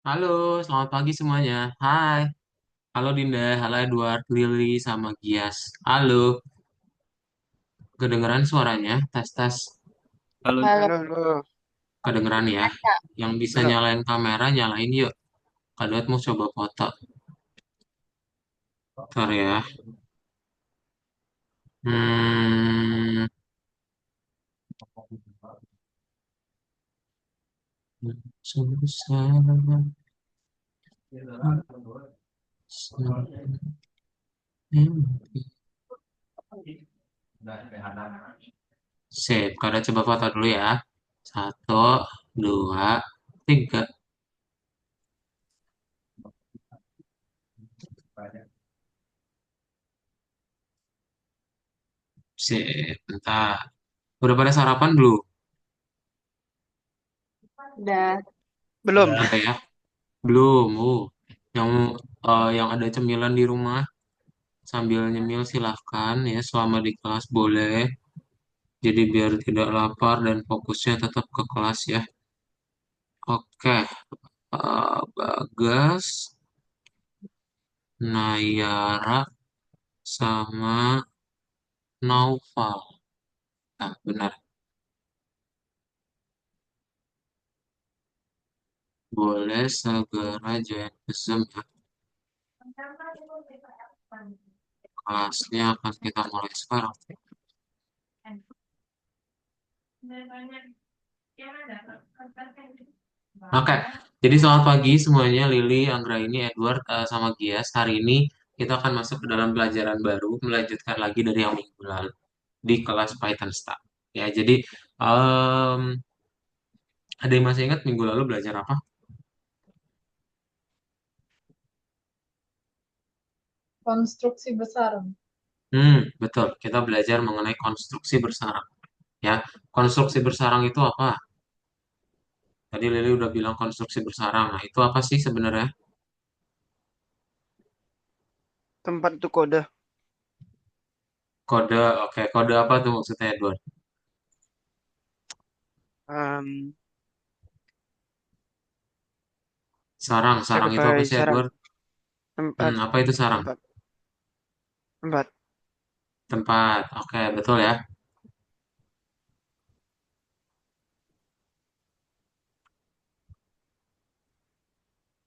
Halo, selamat pagi semuanya. Hai. Halo Dinda, halo Edward, Lily, sama Gias. Halo, kedengeran suaranya? Tes tes. Halo, Halo, halo, halo. Kedengeran ya? Kak. Yang bisa Dengar. nyalain kamera, nyalain yuk. Kak Dot mau coba foto. Ntar ya. Hmm. Sip, Kak Dot coba foto dulu ya. Satu, dua, tiga. Sip, bentar. Udah pada sarapan belum? Udah. Belum. Udah ya? Belum. Yang yang ada cemilan di rumah sambil nyemil silahkan ya selama di kelas boleh. Jadi biar tidak lapar dan fokusnya tetap ke kelas ya. Oke, Bagas, Nayara, sama Naufal. Nah, benar. Boleh segera join ke Zoom ya. Kelasnya akan kita mulai sekarang. Oke, jadi selamat pagi semuanya, Lily, Anggraini, Edward, sama Gias. Hari ini kita akan masuk ke dalam pelajaran baru, melanjutkan lagi dari yang minggu lalu di kelas Python Start. Ya, jadi em, ada yang masih ingat minggu lalu belajar apa? Konstruksi besar. Betul. Kita belajar mengenai konstruksi bersarang. Ya, konstruksi bersarang itu apa? Tadi Lily udah bilang konstruksi bersarang. Nah, itu apa sih sebenarnya? Tempat itu kode. Kode, oke. Kode apa tuh maksudnya, Edward? Em, Sarang. Sarang itu apa sebagai sih, sarang Edward? tempat Apa itu sarang? tempat tempat. Tempat. Oke, betul ya.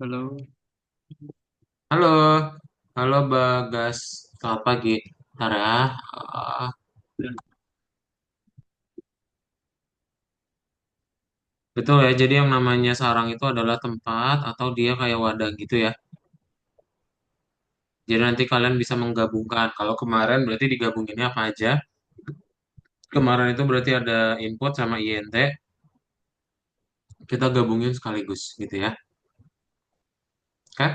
Halo. Halo, halo Bagas. Selamat pagi. Bentar ya. Ah, betul ya. Jadi yang namanya sarang itu adalah tempat atau dia kayak wadah gitu ya. Jadi nanti kalian bisa menggabungkan. Kalau kemarin berarti digabunginnya apa aja? Kemarin itu berarti ada input sama int. Kita gabungin sekaligus gitu ya. Oke?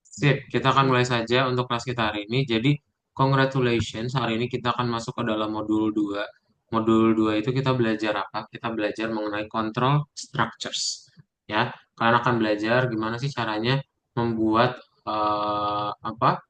Sip, kita akan mulai saja untuk kelas kita hari ini. Jadi, congratulations, hari ini kita akan masuk ke dalam modul 2. Modul 2 itu kita belajar apa? Kita belajar mengenai control structures. Ya, kalian akan belajar gimana sih caranya membuat apa?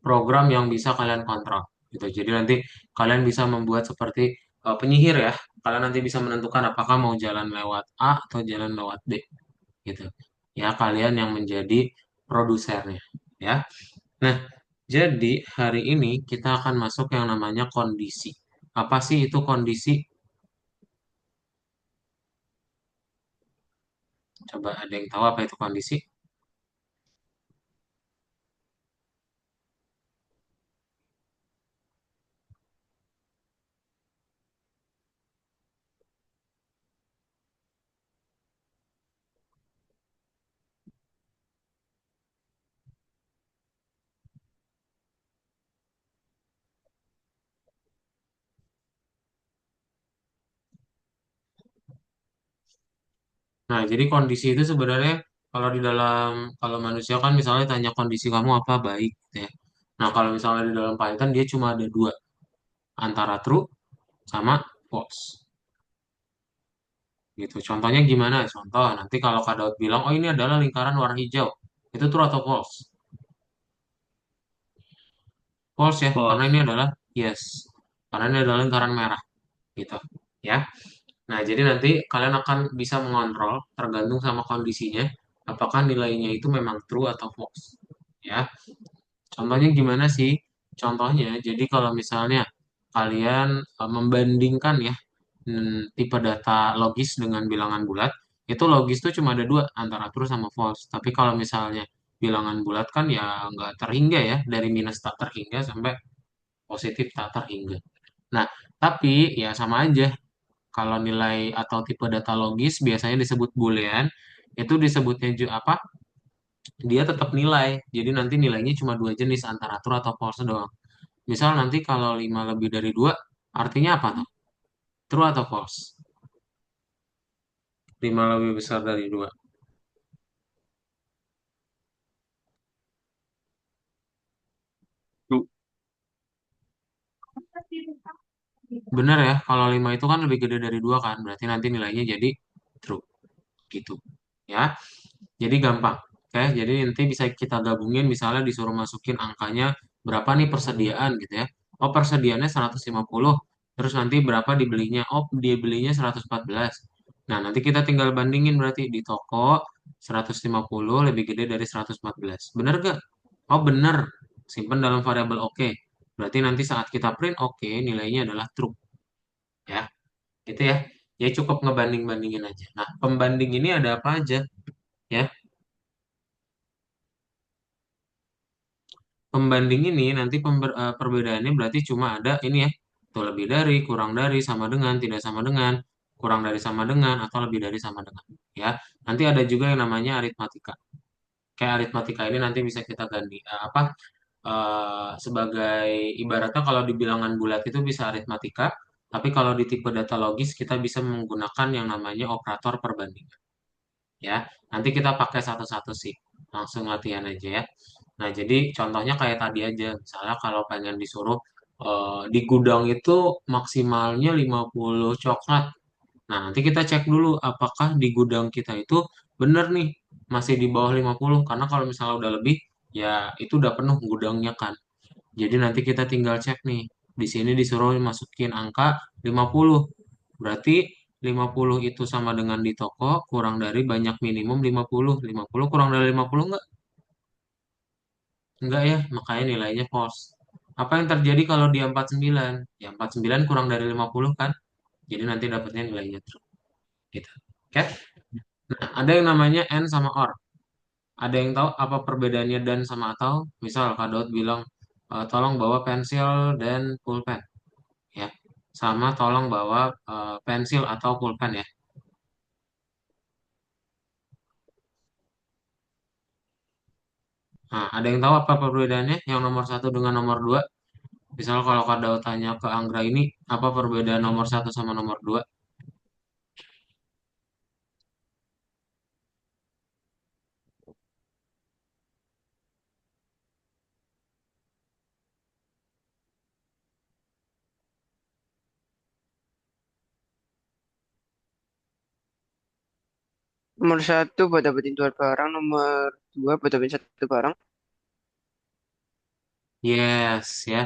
Program yang bisa kalian kontrol gitu. Jadi nanti kalian bisa membuat seperti penyihir ya. Kalian nanti bisa menentukan apakah mau jalan lewat A atau jalan lewat B gitu. Ya, kalian yang menjadi produsernya ya. Nah, jadi hari ini kita akan masuk yang namanya kondisi. Apa sih itu kondisi? Coba ada yang tahu apa itu kondisi? Nah, jadi kondisi itu sebenarnya kalau di dalam kalau manusia kan misalnya tanya kondisi kamu apa baik gitu ya. Nah, kalau misalnya di dalam Python dia cuma ada dua, antara true sama false gitu. Contohnya gimana? Contoh nanti kalau Kak Daud bilang, oh ini adalah lingkaran warna hijau, itu true atau false? False ya, karena ini False. adalah yes. Karena ini adalah lingkaran merah gitu. Ya. Nah, jadi nanti kalian akan bisa mengontrol tergantung sama kondisinya apakah nilainya itu memang true atau false. Ya. Contohnya gimana sih? Contohnya, jadi kalau misalnya kalian membandingkan ya tipe data logis dengan bilangan bulat, itu logis tuh cuma ada dua, antara true sama false. Tapi kalau misalnya bilangan bulat kan ya nggak terhingga ya, dari minus tak terhingga sampai positif tak terhingga. Nah, tapi ya sama aja. Kalau nilai atau tipe data logis biasanya disebut boolean, itu disebutnya apa? Dia tetap nilai. Jadi nanti nilainya cuma dua jenis antara true atau false doang. Misal nanti kalau 5 lebih dari 2 artinya apa tuh? True atau false? 5 lebih besar dari 2. True. Benar ya, kalau 5 itu kan lebih gede dari 2 kan, berarti nanti nilainya jadi true gitu. Ya, jadi gampang. Oke, jadi nanti bisa kita gabungin misalnya disuruh masukin angkanya berapa nih persediaan gitu ya. Oh, persediaannya 150. Terus nanti berapa dibelinya? Oh, dia belinya 114. Nah, nanti kita tinggal bandingin berarti di toko 150 lebih gede dari 114. Bener gak? Oh, bener. Simpan dalam variabel oke. Berarti nanti saat kita print oke, nilainya adalah true. Ya, gitu ya. Ya cukup ngebanding-bandingin aja. Nah, pembanding ini ada apa aja? Ya, pembanding ini nanti perbedaannya berarti cuma ada ini ya. Tuh lebih dari, kurang dari, sama dengan, tidak sama dengan, kurang dari sama dengan, atau lebih dari sama dengan. Ya, nanti ada juga yang namanya aritmatika. Kayak aritmatika ini nanti bisa kita ganti apa sebagai ibaratnya kalau di bilangan bulat itu bisa aritmatika, tapi kalau di tipe data logis kita bisa menggunakan yang namanya operator perbandingan. Ya, nanti kita pakai satu-satu sih. Langsung latihan aja ya. Nah, jadi contohnya kayak tadi aja. Misalnya kalau pengen disuruh di gudang itu maksimalnya 50 coklat. Nah, nanti kita cek dulu apakah di gudang kita itu benar nih masih di bawah 50. Karena kalau misalnya udah lebih, ya itu udah penuh gudangnya kan. Jadi nanti kita tinggal cek nih. Di sini disuruh masukin angka 50. Berarti 50 itu sama dengan di toko kurang dari banyak minimum 50. 50 kurang dari 50 enggak? Enggak ya, makanya nilainya false. Apa yang terjadi kalau dia 49? Ya 49 kurang dari 50 kan? Jadi nanti dapatnya nilainya true. Gitu. Oke? Nah, ada yang namanya and sama or. Ada yang tahu apa perbedaannya dan sama atau? Misal Kak Daud bilang, tolong bawa pensil dan pulpen. Ya, sama tolong bawa pensil atau pulpen ya. Nah, ada yang tahu apa perbedaannya yang nomor satu dengan nomor dua? Misal kalau Kak Daud tanya ke Anggra ini, apa perbedaan nomor satu sama nomor dua? Nomor satu buat dapetin dua barang. Nomor dua buat dapetin satu barang. Yes, ya.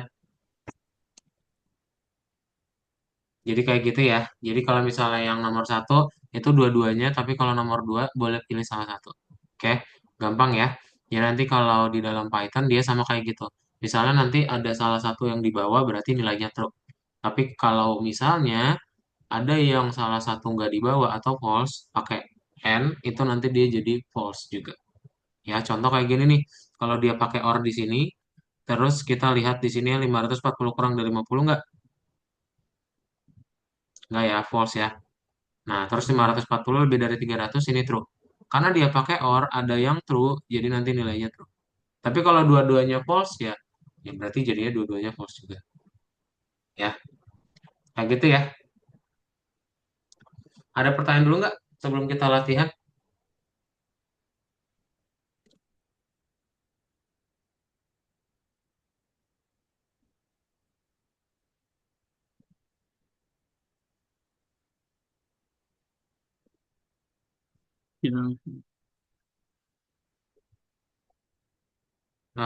Jadi kayak gitu ya. Jadi kalau misalnya yang nomor satu itu dua-duanya, tapi kalau nomor dua boleh pilih salah satu. Oke, gampang ya. Ya nanti kalau di dalam Python dia sama kayak gitu. Misalnya nanti ada salah satu yang dibawa berarti nilainya true. Tapi kalau misalnya ada yang salah satu nggak dibawa atau false, pakai and itu nanti dia jadi false juga. Ya, contoh kayak gini nih. Kalau dia pakai or di sini, terus kita lihat di sini 540 kurang dari 50 nggak? Nggak ya, false ya. Nah, terus 540 lebih dari 300 ini true. Karena dia pakai or, ada yang true, jadi nanti nilainya true. Tapi kalau dua-duanya false ya, ya berarti jadinya dua-duanya false juga. Ya, kayak gitu ya. Ada pertanyaan dulu nggak sebelum kita latihan? Bilang.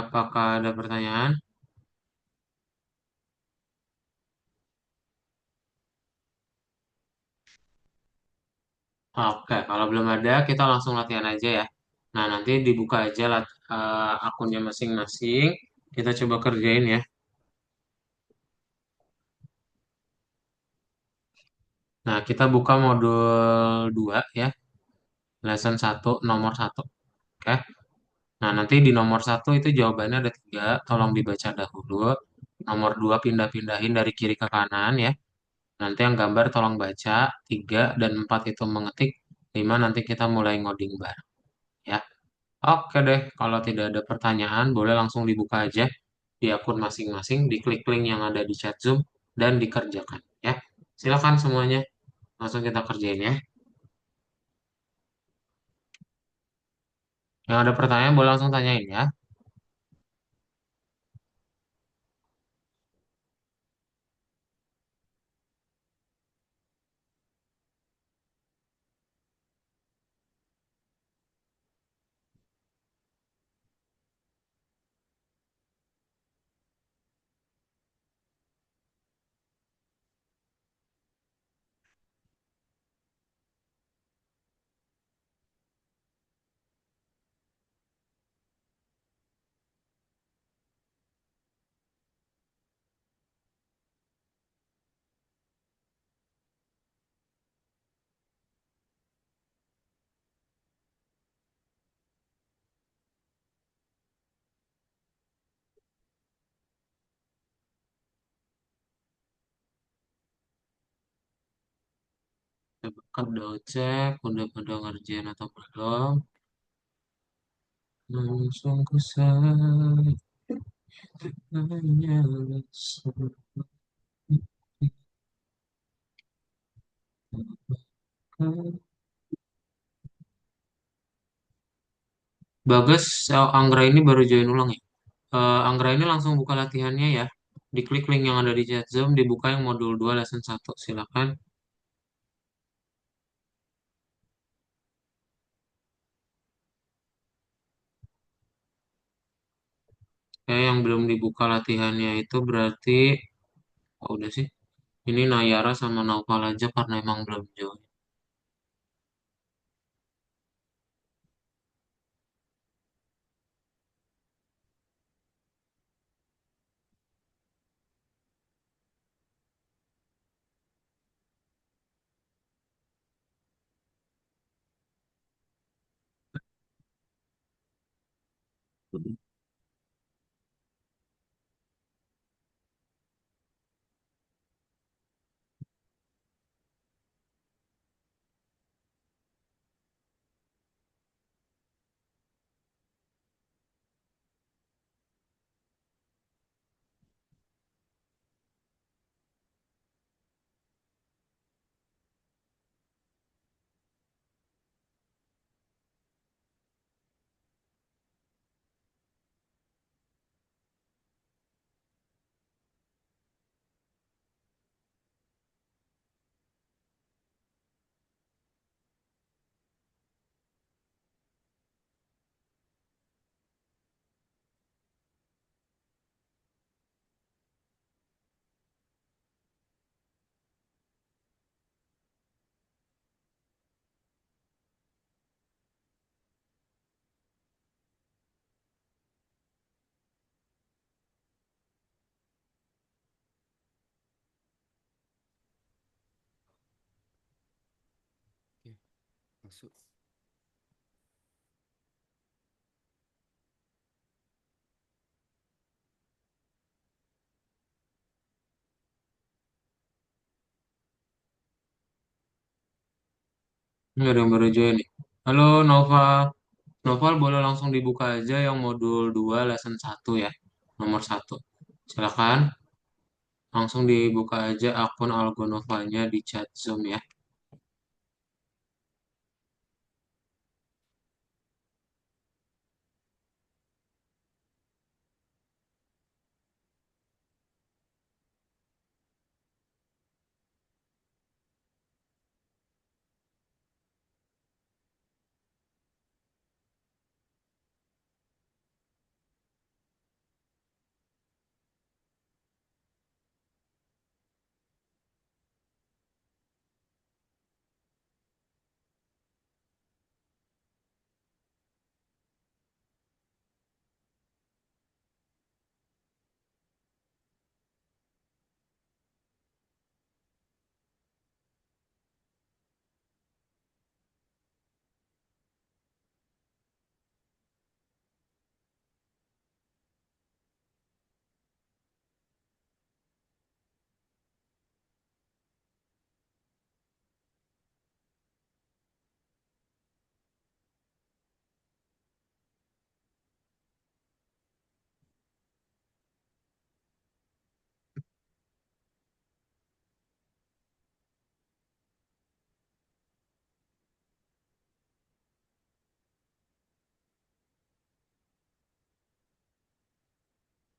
Apakah ada pertanyaan? Oke, kalau belum ada, kita langsung latihan aja ya. Nah, nanti dibuka aja akunnya masing-masing. Kita coba kerjain ya. Nah, kita buka modul 2 ya. Lesson 1, nomor 1. Oke. Nah, nanti di nomor 1 itu jawabannya ada 3. Tolong dibaca dahulu. Nomor 2 pindah-pindahin dari kiri ke kanan ya. Nanti yang gambar tolong baca. 3 dan 4 itu mengetik. 5 nanti kita mulai ngoding bareng ya. Oke deh, kalau tidak ada pertanyaan, boleh langsung dibuka aja di akun masing-masing, diklik link yang ada di chat Zoom, dan dikerjakan ya. Silakan semuanya, langsung kita kerjain ya. Yang ada pertanyaan boleh langsung tanyain ya. Coba udah cek, udah pada ngerjain atau belum. Langsung ke saya, hanya Bagas, Anggra ini baru join ulang ya. Anggra ini langsung buka latihannya ya. Diklik link yang ada di chat Zoom, dibuka yang modul 2 lesson 1. Silakan. Yang belum dibuka latihannya itu berarti, oh, udah sih. Ini Nayara sama Naufal aja karena emang belum join. Oke, masuk. Ini ada yang baru join nih. Halo Nova. Novel boleh langsung dibuka aja yang modul 2 lesson 1 ya. Nomor 1. Silakan langsung dibuka aja akun Algonovanya di chat Zoom ya.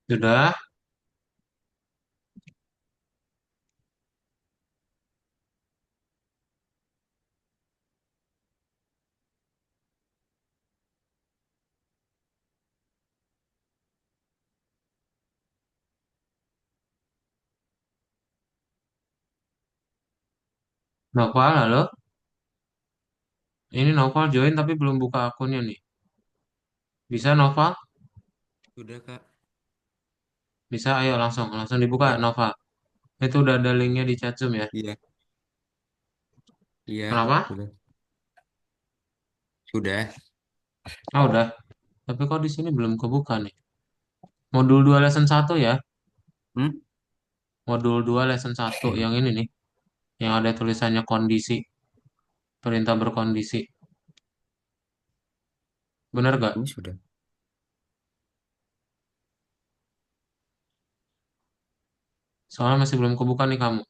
Sudah? Noval, halo? Ini Noval join tapi belum buka akunnya nih. Bisa Noval? Sudah, Kak. Bisa, ayo langsung. Langsung dibuka Ya, Noval. Itu udah ada linknya di chat Zoom ya. iya, iya, Kenapa? sudah. Sudah. Ah, udah. Tapi kok di sini belum kebuka nih. Modul 2 lesson 1 ya. Hmm? Modul 2 lesson 1 yang ini nih. Yang ada tulisannya kondisi. Perintah berkondisi. Bener gak? Ini sudah. Soalnya masih belum kebuka nih kamu.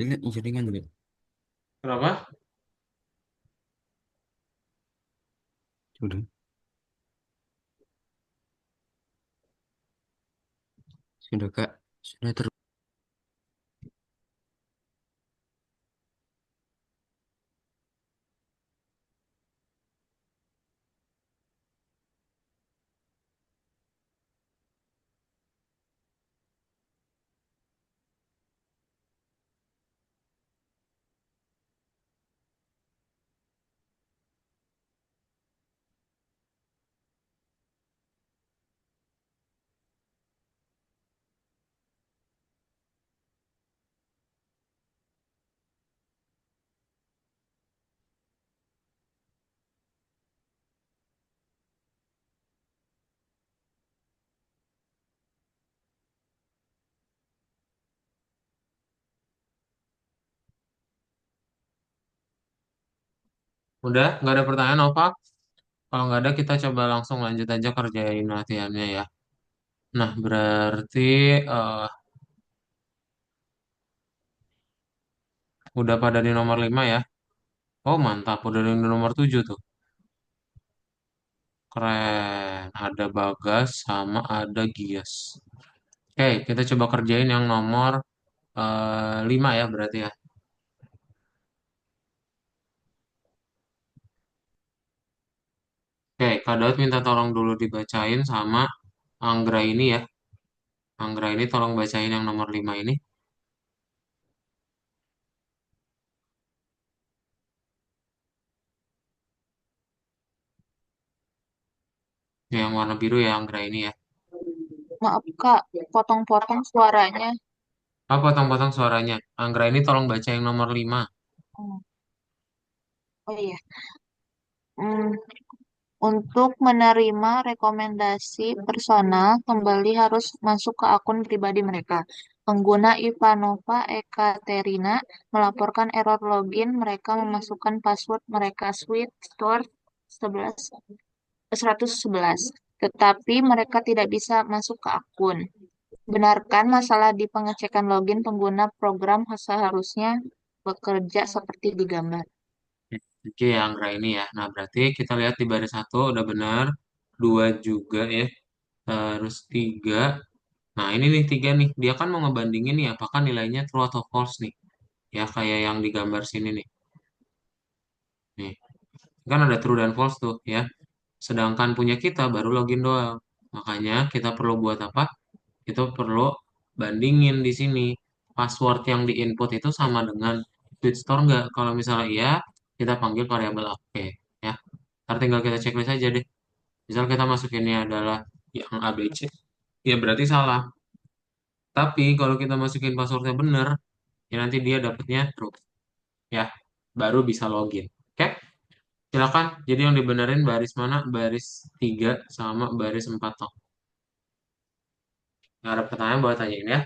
Ini jaringan dulu. Kenapa? Sudah. Sudah, Kak. Sudah terus. Udah? Nggak ada pertanyaan, Nova? Kalau nggak ada, kita coba langsung lanjut aja kerjain latihannya ya. Nah, berarti eh, udah pada di nomor 5 ya. Oh, mantap. Udah di nomor 7 tuh. Keren. Ada Bagas sama ada Gias. Oke, kita coba kerjain yang nomor 5 ya berarti ya. Oke, Kak Daud minta tolong dulu dibacain sama Anggra ini ya. Anggra ini tolong bacain yang nomor 5 ini. Yang warna biru ya Anggra ini ya. Maaf Kak, potong-potong suaranya. Apa potong-potong suaranya? Anggra ini tolong baca yang nomor 5. Oh, oh iya. Hmm, untuk menerima rekomendasi personal, kembali harus masuk ke akun pribadi mereka. Pengguna Ivanova Ekaterina melaporkan error login mereka memasukkan password mereka Sweet Store 11 111, tetapi mereka tidak bisa masuk ke akun. Benarkan masalah di pengecekan login pengguna program seharusnya bekerja seperti di gambar. Oke, Anggra ini ya. Nah, berarti kita lihat di baris satu udah benar. Dua juga ya. Terus tiga. Nah, ini nih tiga nih. Dia kan mau ngebandingin nih apakah nilainya true atau false nih. Ya, kayak yang di gambar sini nih. Nih, kan ada true dan false tuh ya. Sedangkan punya kita baru login doang. Makanya kita perlu buat apa? Itu perlu bandingin di sini. Password yang di input itu sama dengan tweet store nggak? Kalau misalnya iya, kita panggil variabel oke ya. Ntar tinggal kita checklist aja deh. Misal kita masukinnya adalah yang ABC, ya berarti salah. Tapi kalau kita masukin passwordnya bener, ya nanti dia dapetnya true ya. Baru bisa login. Oke? Silakan. Jadi yang dibenerin baris mana? Baris 3 sama baris 4 toh. Nggak ada pertanyaan boleh tanyain ya.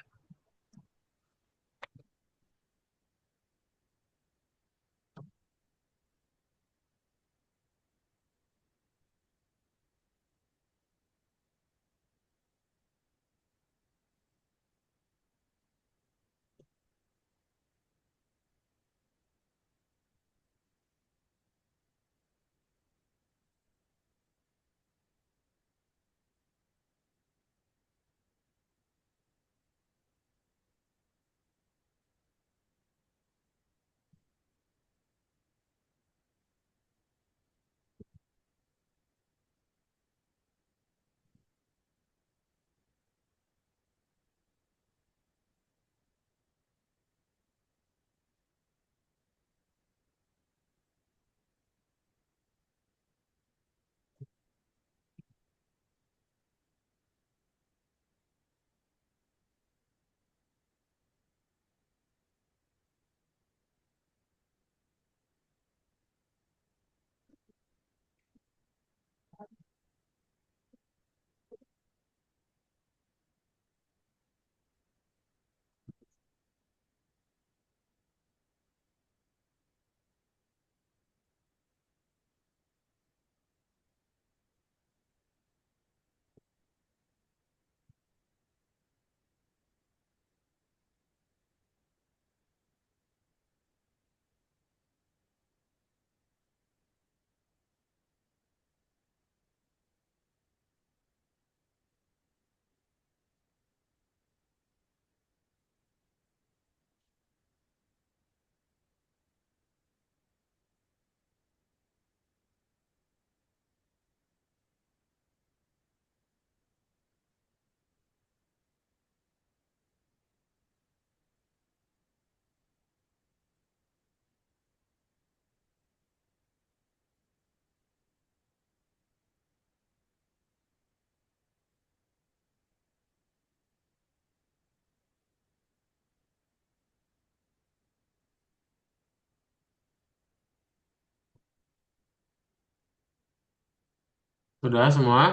Sudah semua?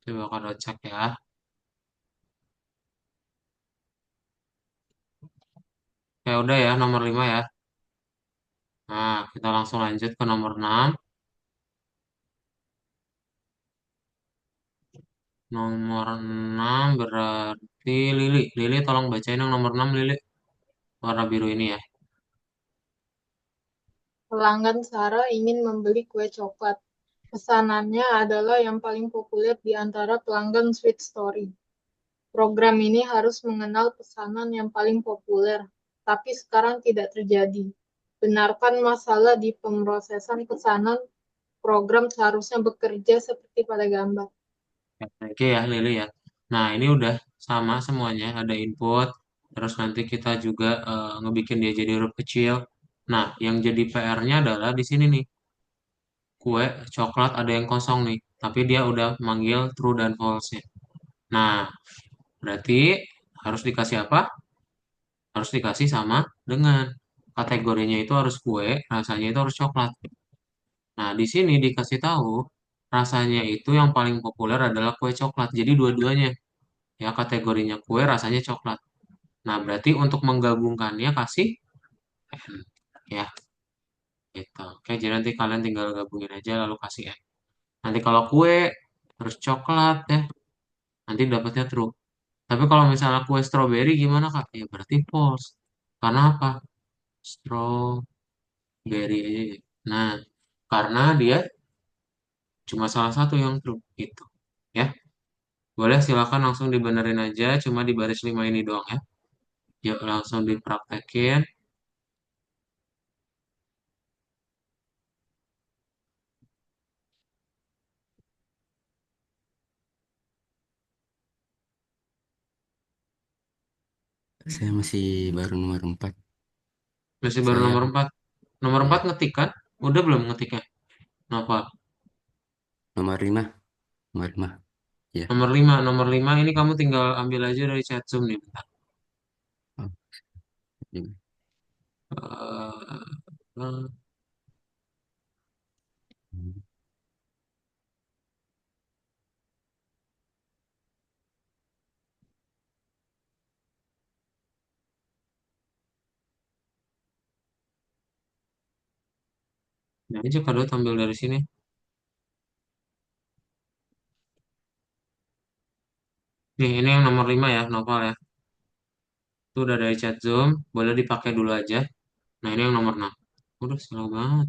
Coba kalau cek ya. Ya udah ya, nomor 5 ya. Nah, kita langsung lanjut ke nomor 6. Nomor 6 berarti Lili. Lili tolong bacain yang nomor 6 Lili. Warna biru ini ya. Pelanggan Sarah ingin membeli kue coklat. Pesanannya adalah yang paling populer di antara pelanggan Sweet Story. Program ini harus mengenal pesanan yang paling populer, tapi sekarang tidak terjadi. Benarkan masalah di pemrosesan pesanan, program seharusnya bekerja seperti pada gambar. Oke ya Lili ya. Nah, ini udah sama semuanya. Ada input. Terus nanti kita juga ngebikin dia jadi huruf kecil. Nah, yang jadi PR-nya adalah di sini nih. Kue coklat ada yang kosong nih. Tapi dia udah manggil true dan false-nya. Nah, berarti harus dikasih apa? Harus dikasih sama dengan kategorinya itu harus kue, rasanya itu harus coklat. Nah, di sini dikasih tahu rasanya itu yang paling populer adalah kue coklat. Jadi dua-duanya ya kategorinya kue, rasanya coklat. Nah, berarti untuk menggabungkannya kasih N ya gitu. Oke, jadi nanti kalian tinggal gabungin aja lalu kasih N. Nanti kalau kue terus coklat ya, nanti dapatnya true. Tapi kalau misalnya kue strawberry gimana Kak? Ya berarti false. Karena apa? Strawberry aja. Nah, karena dia cuma salah satu yang true gitu. Ya, boleh silakan langsung dibenerin aja, cuma di baris 5 ini doang ya. Yuk langsung dipraktekin. Saya masih baru nomor 4. Masih baru Saya nomor 4. Nomor 4 ya ngetik kan? Udah belum ngetiknya? Novel. nomor 5, nomor 5. Ya. Nomor 5 ini kamu tinggal ambil aja dari chat Zoom nih. Bentar. Oh, ini. Eh, Ini aja kado ambil dari sini. Nih, ini yang nomor 5 ya, novel ya. Itu udah dari chat Zoom, boleh dipakai dulu aja. Nah, ini yang nomor 6. Udah slow banget.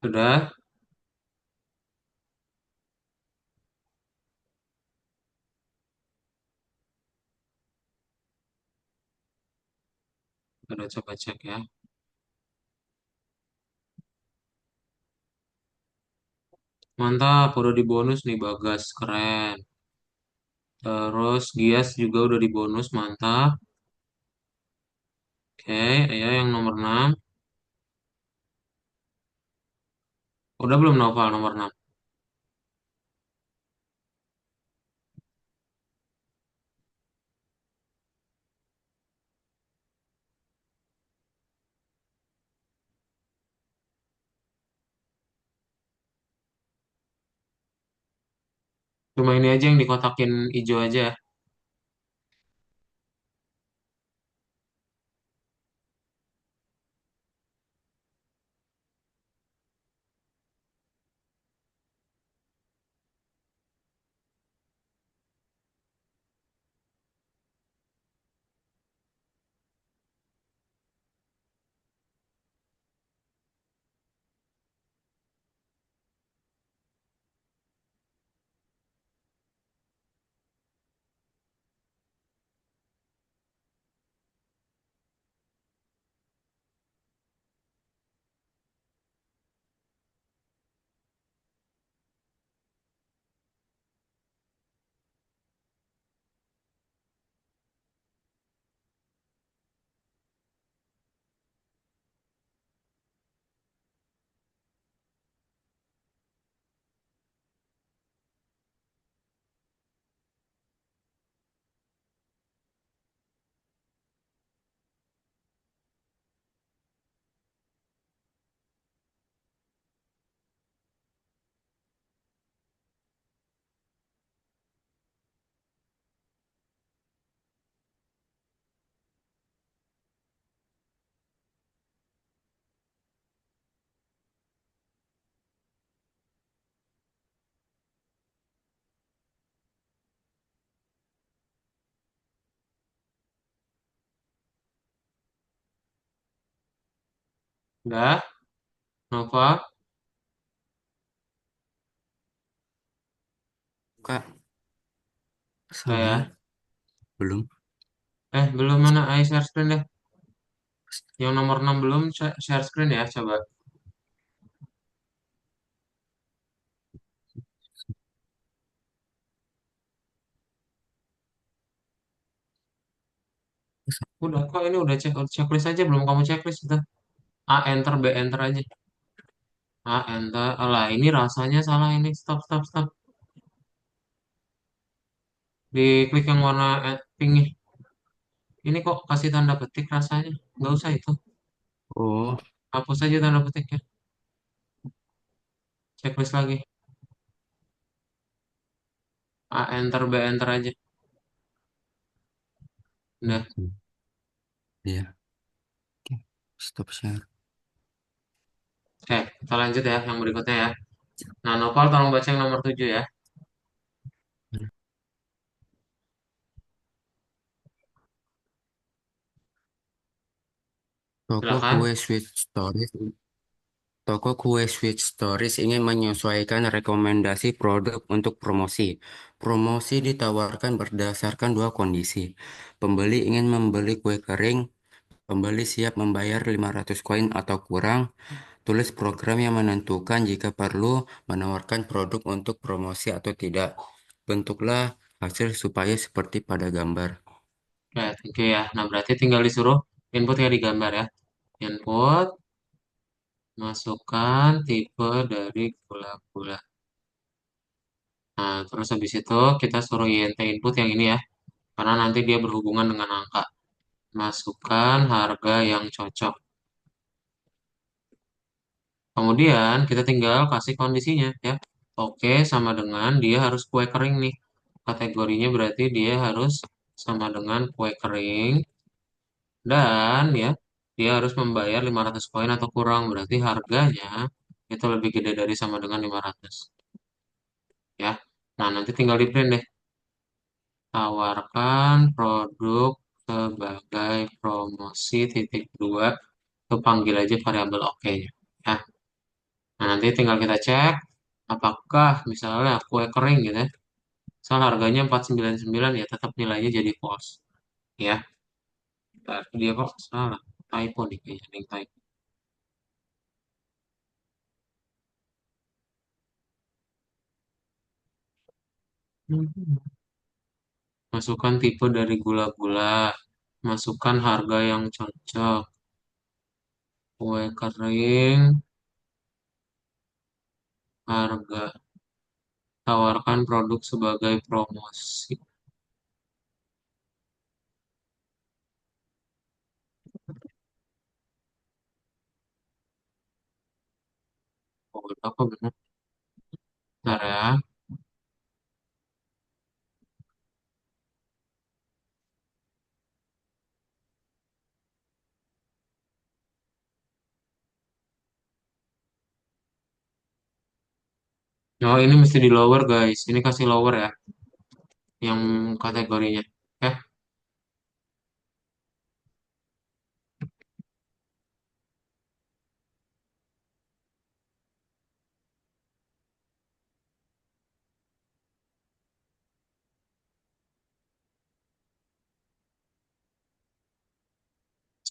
Sudah, udah coba cek ya. Mantap, udah di bonus nih Bagas, keren. Terus Gias juga udah di bonus, mantap. Oke, ayo yang nomor 6. Udah belum novel nomor 6? Cuma ini aja yang dikotakin hijau aja. Udah, Nova, Kak, udah sama ya. belum? Belum mana? Ayo share screen deh. Yang nomor 6 belum share screen ya, coba. Udah kok ini udah checklist aja, belum kamu checklist itu. A enter, B enter aja. A enter. Alah, ini rasanya salah ini. Stop, stop, stop. Diklik yang warna pink nih. Ini kok kasih tanda petik rasanya. Nggak usah itu. Oh, Hapus aja tanda petiknya. Checklist lagi. A enter, B enter aja. Udah. iya. Oke, stop share. Kita lanjut ya yang berikutnya ya. Nah, Nopal tolong baca yang nomor 7 ya. Toko Silakan. kue Sweet Stories Toko kue Sweet Stories ingin menyesuaikan rekomendasi produk untuk promosi. Promosi ditawarkan berdasarkan dua kondisi. Pembeli ingin membeli kue kering, pembeli siap membayar 500 koin atau kurang. Tulis program yang menentukan jika perlu menawarkan produk untuk promosi atau tidak. Bentuklah hasil supaya seperti pada gambar. Oke ya. Nah, berarti tinggal disuruh input ya di gambar ya. Input, masukkan tipe dari gula-gula. Nah, terus habis itu kita suruh INT input yang ini ya. Karena nanti dia berhubungan dengan angka. Masukkan harga yang cocok. Kemudian kita tinggal kasih kondisinya ya. Oke, sama dengan dia harus kue kering nih. Kategorinya berarti dia harus sama dengan kue kering. Dan ya, dia harus membayar 500 koin atau kurang. Berarti harganya itu lebih gede dari sama dengan 500. Ya. Nah, nanti tinggal di print deh. Tawarkan produk sebagai promosi titik dua. Itu panggil aja variabel oke-nya. Ya. Nah, nanti tinggal kita cek apakah misalnya kue kering gitu ya. Misal harganya 499 ya tetap nilainya jadi false. Ya. Tapi dia kok salah. Typo nih kayaknya. Ada yang typo. Hmm. Masukkan tipe dari gula-gula. Masukkan harga yang cocok. Kue kering, harga. Tawarkan produk sebagai promosi. Oh, udah kok bener. Bentar ya. Oh, ini mesti di lower, guys. Ini kasih lower ya, yang kategorinya. Eh,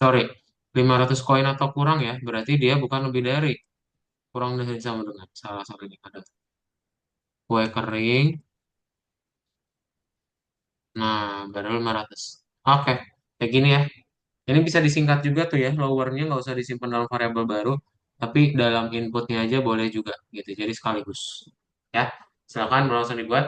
sorry. 500 koin atau kurang ya. Berarti dia bukan lebih dari. Kurang dari sama dengan. Salah salah ini ada. Kue kering. Nah, baru 500. Oke. Kayak gini ya. Ini bisa disingkat juga tuh ya. Lowernya nggak usah disimpan dalam variabel baru. Tapi dalam inputnya aja boleh juga gitu. Jadi sekaligus. Ya. Silakan langsung dibuat.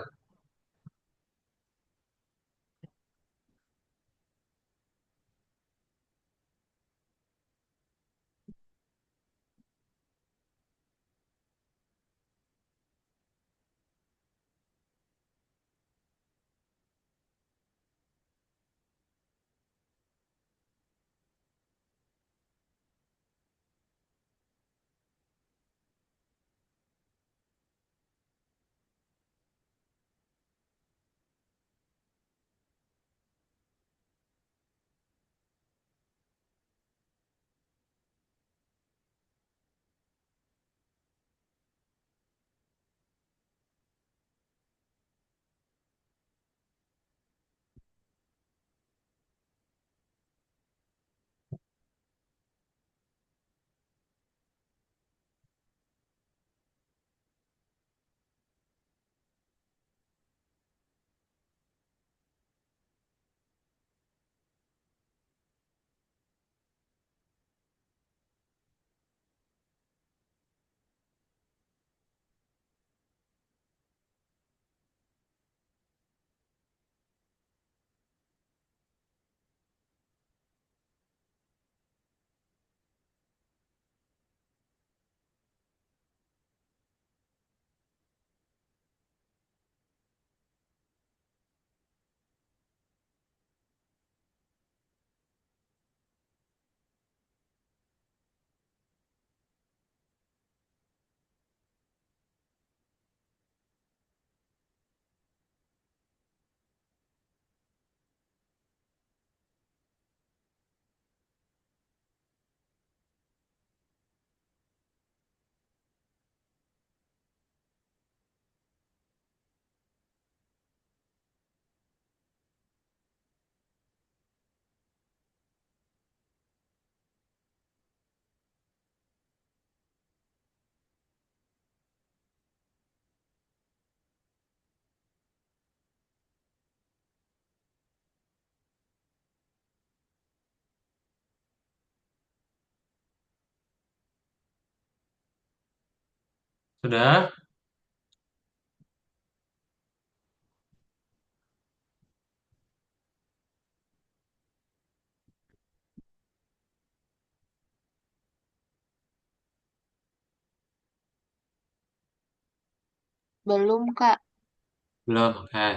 Sudah. Belum, Kak. Belum. Oke.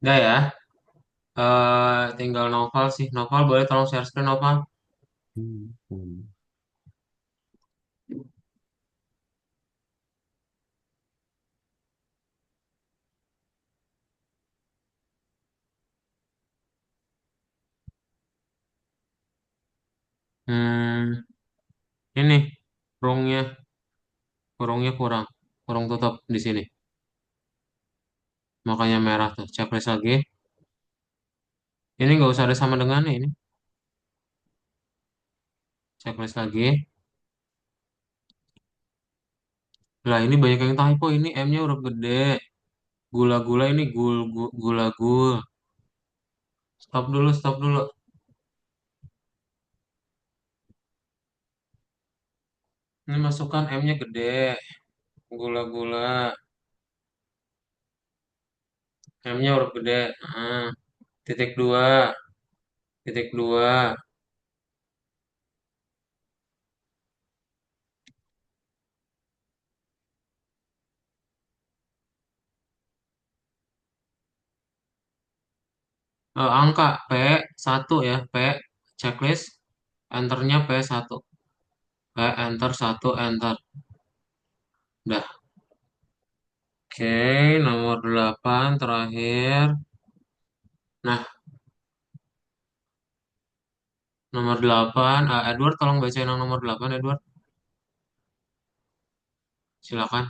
Udah ya. Tinggal Novel sih. Novel boleh tolong share screen Novel. Hmm, hmm. Hmm, ini kurungnya, kurungnya kurang, kurung tutup di sini. Makanya merah tuh. Checklist lagi. Ini nggak usah ada sama dengannya ini. Checklist lagi. Lah ini banyak yang typo. Ini M-nya huruf gede. Gula-gula ini gula-gul. Stop dulu, stop dulu. Ini masukkan M-nya gede. Gula-gula. M-nya huruf gede. Ah, titik dua. Titik dua. Angka P1 ya. P. Checklist. Enternya P1. P. Enter 1. Enter. Udah. Oke. Nomor 8 terakhir. Nah, nomor 8. Edward tolong bacain yang nomor 8, Edward. Silakan.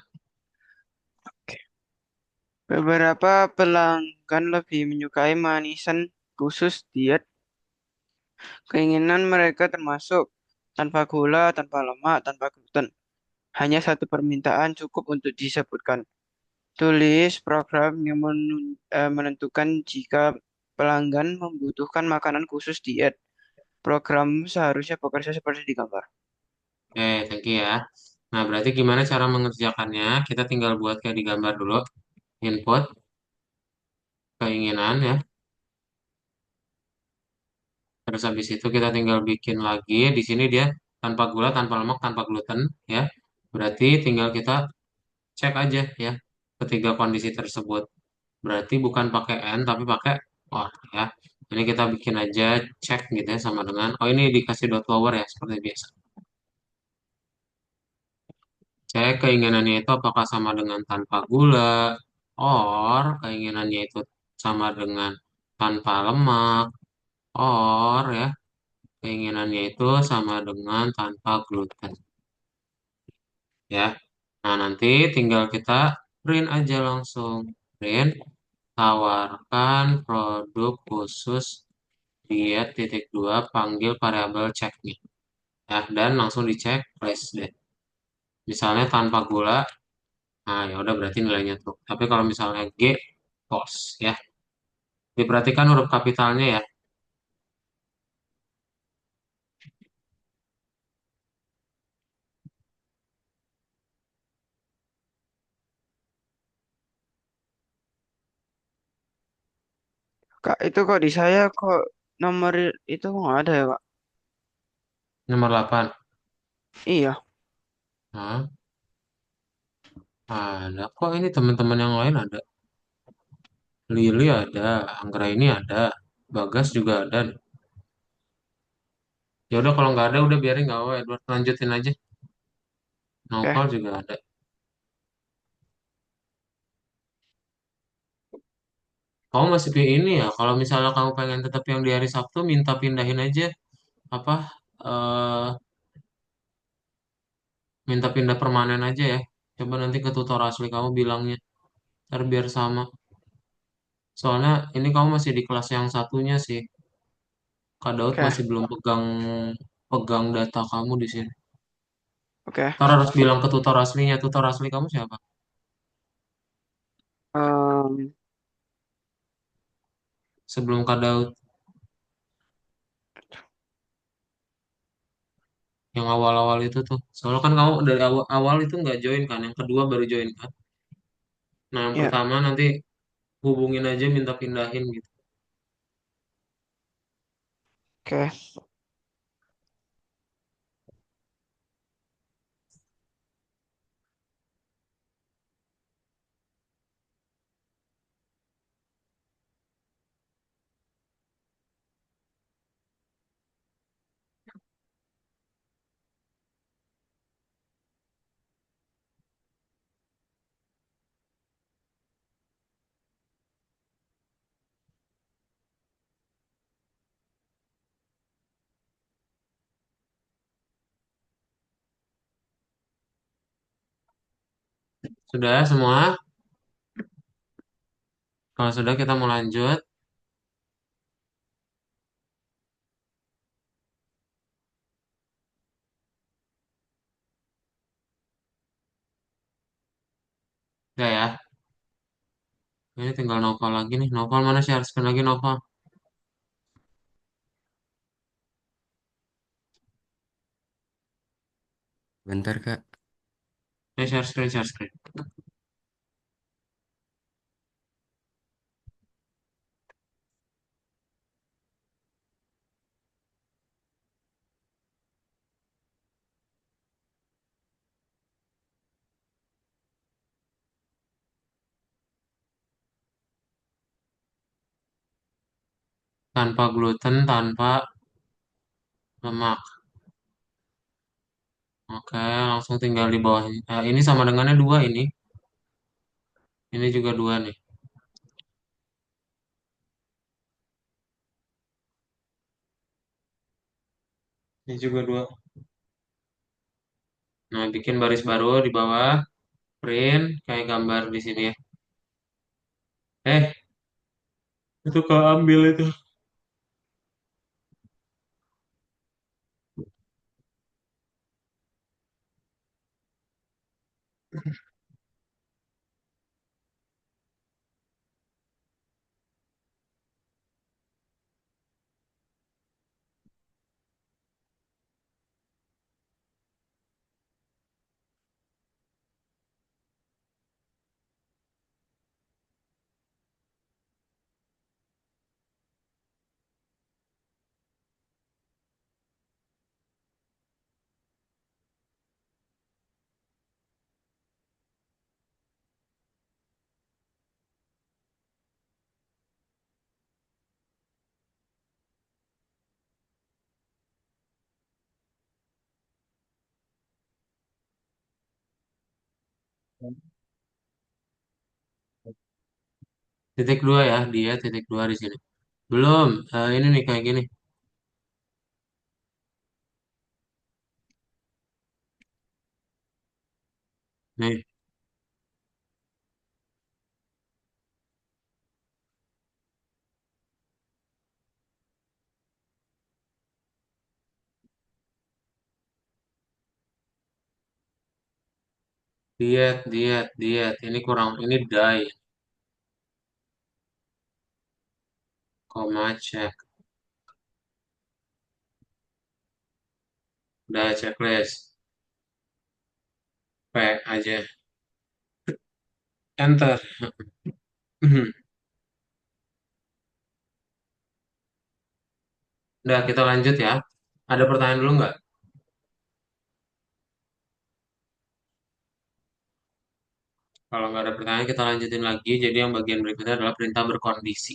Beberapa pelanggan lebih menyukai manisan khusus diet. Keinginan mereka termasuk tanpa gula, tanpa lemak, tanpa gluten. Hanya satu permintaan cukup untuk disebutkan. Tulis program yang menentukan jika pelanggan membutuhkan makanan khusus diet. Program seharusnya bekerja seperti di gambar. Oke, thank you ya. Nah, berarti gimana cara mengerjakannya? Kita tinggal buat kayak di gambar dulu. Input, keinginan ya. Terus habis itu kita tinggal bikin lagi. Di sini dia tanpa gula, tanpa lemak, tanpa gluten ya. Berarti tinggal kita cek aja ya ketiga kondisi tersebut. Berarti bukan pakai N tapi pakai OR ya. Ini kita bikin aja cek gitu ya sama dengan ini dikasih dot lower ya seperti biasa. Cek keinginannya itu apakah sama dengan tanpa gula, or keinginannya itu sama dengan tanpa lemak, or ya keinginannya itu sama dengan tanpa gluten ya. Nah, nanti tinggal kita print aja langsung. Print, tawarkan produk khusus diet titik dua, panggil variabel ceknya. Ya, dan langsung dicek place deh. Misalnya tanpa gula, nah ya udah berarti nilainya tuh. Tapi kalau misalnya G, false ya. Diperhatikan huruf kapitalnya ya. Kak, itu kok di saya kok nomor itu kok nggak ada ya, Kak? Nomor 8. Iya, Nah, ada kok ini teman-teman yang lain ada. Lili ada, Anggra ini ada, Bagas juga ada. Ya udah kalau nggak ada udah biarin nggak apa Edward lanjutin aja. oke, Novel juga ada. Kamu masih pilih ini ya. Kalau misalnya kamu pengen tetap yang di hari Sabtu, minta pindahin aja apa eh minta pindah permanen aja ya. Coba nanti ke tutor asli kamu bilangnya. Ntar biar sama. Soalnya ini kamu masih di kelas yang satunya sih. Kak Daud oke, masih belum pegang pegang data kamu di sini. oke. Ntar harus bilang ke tutor aslinya. Tutor asli kamu siapa? Em, Sebelum Kak Daud. Yang awal-awal itu tuh. Soalnya kan kamu dari awal itu nggak join kan. Yang kedua baru join kan. Nah yang ya, pertama nanti hubungin aja minta pindahin gitu. oke. Sudah semua? Kalau sudah kita mau lanjut. Udah ya. Ini tinggal novel lagi nih. Novel mana share screen lagi novel? Bentar, Kak. Share screen, share screen. Tanpa gluten, tanpa lemak. Oke, langsung tinggal di bawah. Ini sama dengannya dua ini. Ini juga dua nih. Ini juga dua. Nah, bikin baris baru di bawah. Print, kayak gambar di sini ya. Eh, itu kau ambil itu. Titik dua ya, dia titik dua di sini. Belum, ini nih kayak gini. Nih, diet, diet, diet. Ini kurang, ini die. Koma cek. Udah checklist. P aja. Enter. Udah, kita lanjut ya. Ada pertanyaan dulu nggak? Kalau nggak ada pertanyaan, kita lanjutin lagi. Jadi yang bagian berikutnya adalah perintah berkondisi.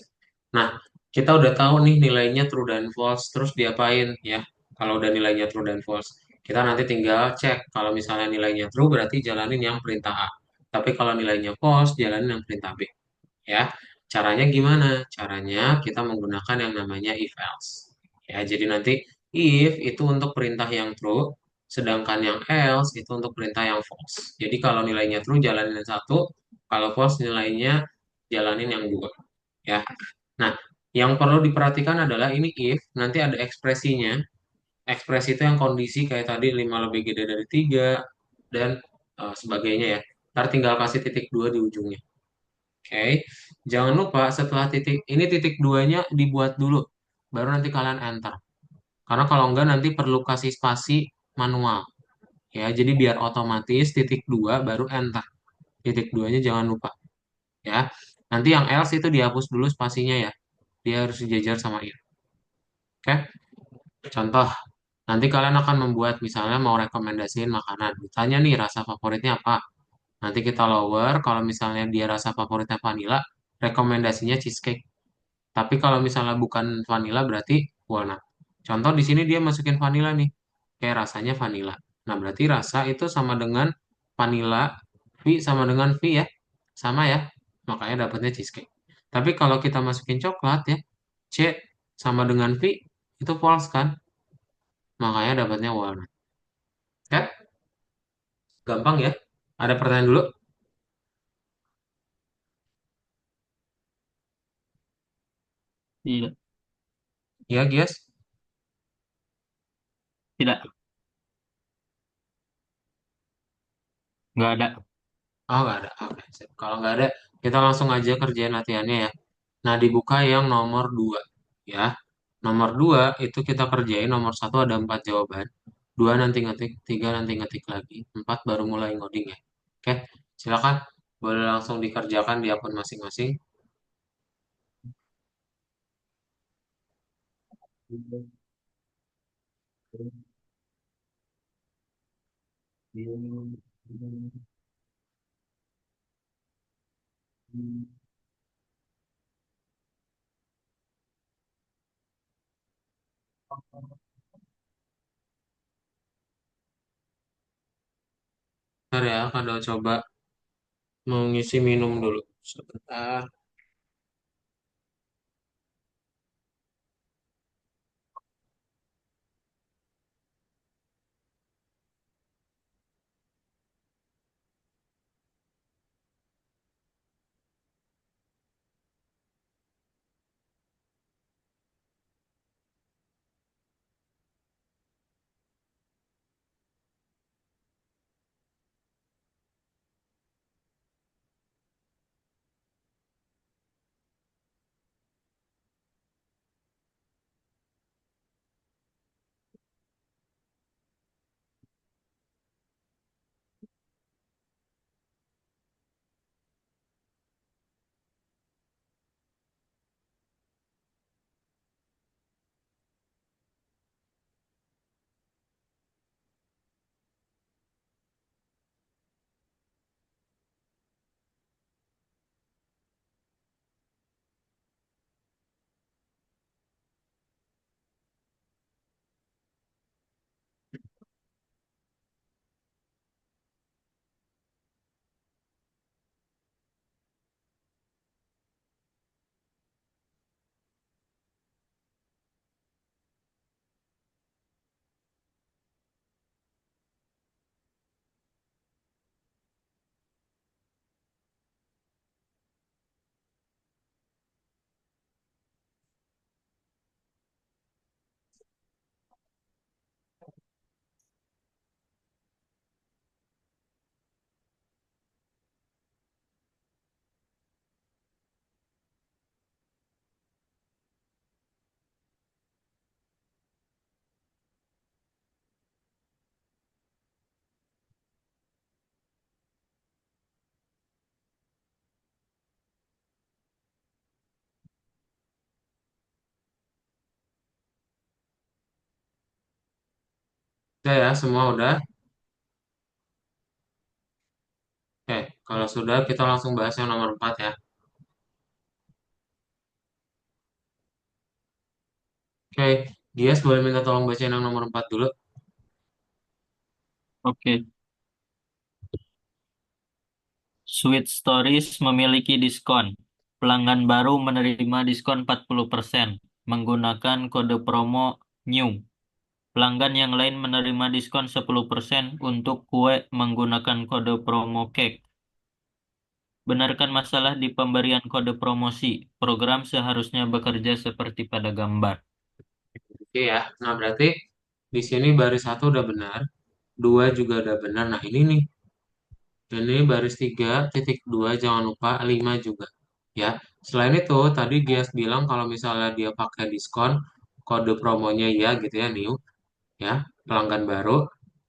Nah, kita udah tahu nih nilainya true dan false. Terus diapain ya? Kalau udah nilainya true dan false. Kita nanti tinggal cek. Kalau misalnya nilainya true, berarti jalanin yang perintah A. Tapi kalau nilainya false, jalanin yang perintah B. Ya, caranya gimana? Caranya kita menggunakan yang namanya if else. Ya, jadi nanti if itu untuk perintah yang true, sedangkan yang else itu untuk perintah yang false. Jadi kalau nilainya true jalanin yang satu, kalau false nilainya jalanin yang dua. Ya. Nah, yang perlu diperhatikan adalah ini if nanti ada ekspresinya. Ekspresi itu yang kondisi kayak tadi 5 lebih gede dari 3 dan sebagainya ya. Ntar tinggal kasih titik dua di ujungnya. Oke, jangan lupa setelah titik ini titik duanya dibuat dulu, baru nanti kalian enter. Karena kalau enggak nanti perlu kasih spasi manual. Ya, jadi biar otomatis titik dua baru enter. Titik duanya jangan lupa. Ya, nanti yang else itu dihapus dulu spasinya ya. Dia harus sejajar sama it. Oke, contoh. Nanti kalian akan membuat misalnya mau rekomendasiin makanan. Ditanya nih rasa favoritnya apa. Nanti kita lower. Kalau misalnya dia rasa favoritnya vanilla, rekomendasinya cheesecake. Tapi kalau misalnya bukan vanilla berarti walnut. Contoh di sini dia masukin vanilla nih. Kayak rasanya vanilla. Nah, berarti rasa itu sama dengan vanilla, V sama dengan V ya. Sama ya. Makanya dapatnya cheesecake. Tapi kalau kita masukin coklat ya, C sama dengan V itu false kan? Makanya dapatnya walnut. Kan? Gampang ya. Ada pertanyaan dulu? Tidak, Ya, Gias? tidak, nggak ada. Oh, nggak ada. Oke, sip. Kalau nggak ada, kita langsung aja kerjain latihannya ya. Nah, dibuka yang nomor 2 ya. Nomor 2 itu kita kerjain, nomor satu ada 4 jawaban. Dua nanti ngetik, tiga nanti ngetik lagi. Empat baru mulai ngoding ya. Oke, silakan. Boleh langsung dikerjakan di akun masing-masing. Bentar ya, kalau coba mau ngisi minum dulu. Sebentar. Udah ya, semua udah. Oke, kalau sudah kita langsung bahas yang nomor 4 ya. Oke, Gias boleh minta tolong bacain yang nomor 4 dulu. Oke. Sweet Stories memiliki diskon. Pelanggan baru menerima diskon 40% menggunakan kode promo NEW. Pelanggan yang lain menerima diskon 10% untuk kue menggunakan kode promo cake. Benarkan masalah di pemberian kode promosi. Program seharusnya bekerja seperti pada gambar. Oke ya, nah berarti di sini baris satu udah benar, dua juga udah benar. Nah ini nih, dan ini baris 3.2 jangan lupa 5 juga. Ya, selain itu tadi Gias bilang kalau misalnya dia pakai diskon, kode promonya ya gitu ya, new, ya, pelanggan baru,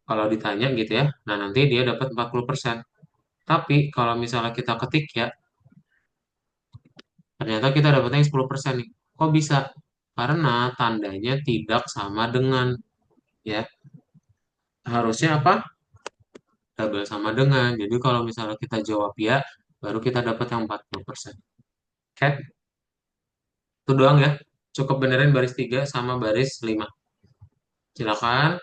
kalau ditanya gitu ya, nah nanti dia dapat 40%. Tapi kalau misalnya kita ketik ya, ternyata kita dapatnya 10% nih. Kok bisa? Karena tandanya tidak sama dengan, ya. Harusnya apa? Double sama dengan. Jadi kalau misalnya kita jawab ya, baru kita dapat yang 40%. Oke, itu doang ya. Cukup benerin baris 3 sama baris 5. Silakan.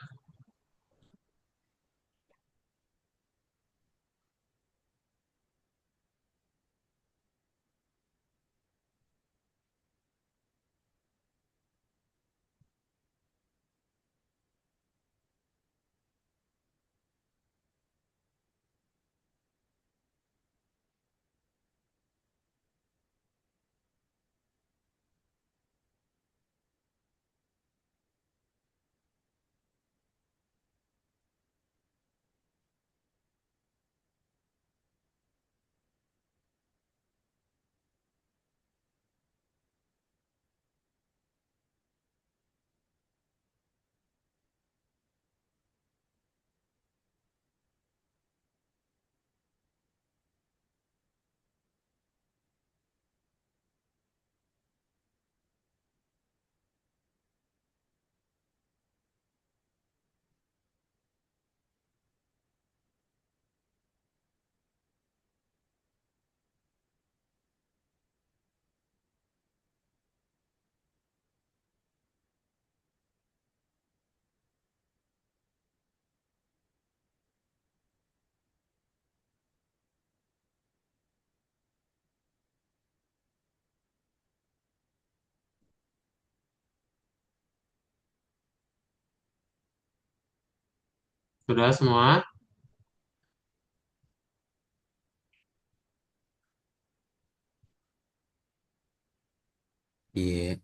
Sudah semua? Iya.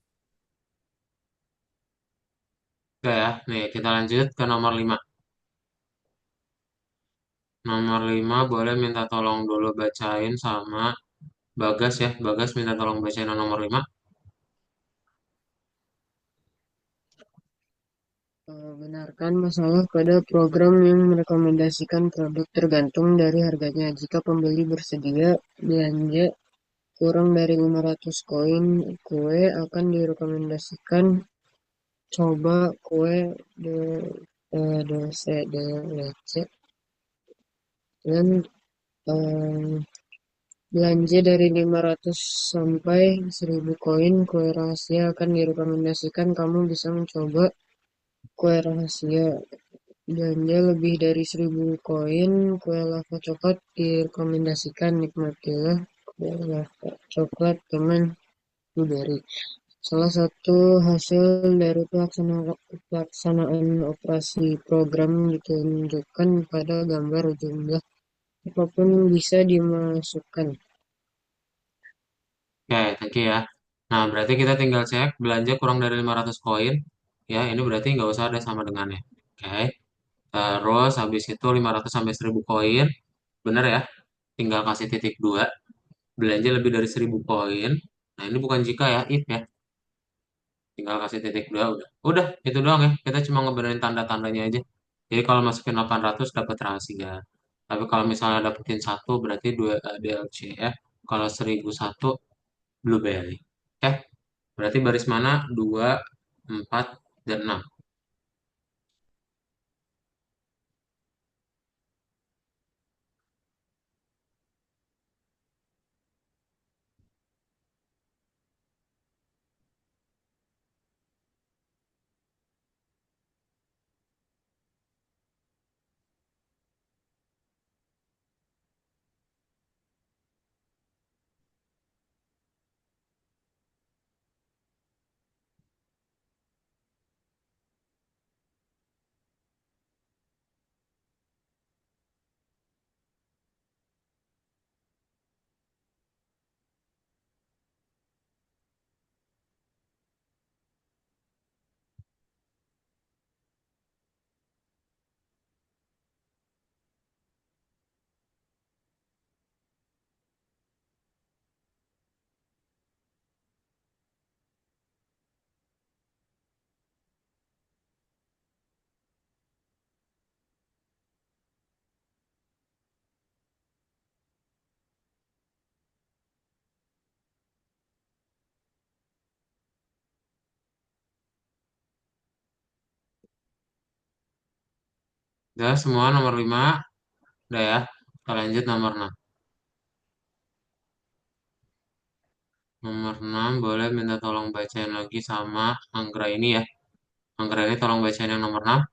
Oke ya. Nih, kita lanjut ke nomor 5. Nomor 5 boleh minta tolong dulu bacain sama Bagas ya. Bagas minta tolong bacain yang nomor 5. Benarkan masalah pada program yang merekomendasikan produk tergantung dari harganya. Jika pembeli bersedia belanja kurang dari 500 koin kue akan direkomendasikan coba kue de, DLC dan belanja dari 500 sampai 1000 koin kue rahasia akan direkomendasikan kamu bisa mencoba kue rahasia. Belanja lebih dari 1000 koin kue lava coklat direkomendasikan nikmatilah kue lava coklat teman blueberry. Salah satu hasil dari pelaksanaan operasi program ditunjukkan pada gambar jumlah apapun bisa dimasukkan. Oke, thank you ya. Nah, berarti kita tinggal cek belanja kurang dari 500 koin. Ya, ini berarti nggak usah ada sama dengannya. Oke. Terus habis itu 500 sampai 1000 koin. Bener ya? Tinggal kasih titik 2. Belanja lebih dari 1000 koin. Nah, ini bukan jika ya, if ya. Tinggal kasih titik 2 udah. Udah, itu doang ya. Kita cuma ngebenerin tanda-tandanya aja. Jadi kalau masukin 800 dapat rahasia. Tapi kalau misalnya dapetin satu berarti 2 DLC ya. Kalau 1001 blueberry. Oke. Berarti baris mana? 2, 4, dan 6. Udah semua nomor 5. Udah ya. Kita lanjut nomor 6. Nomor 6 boleh minta tolong bacain lagi sama Anggra ini ya. Anggra ini tolong bacain yang nomor 6.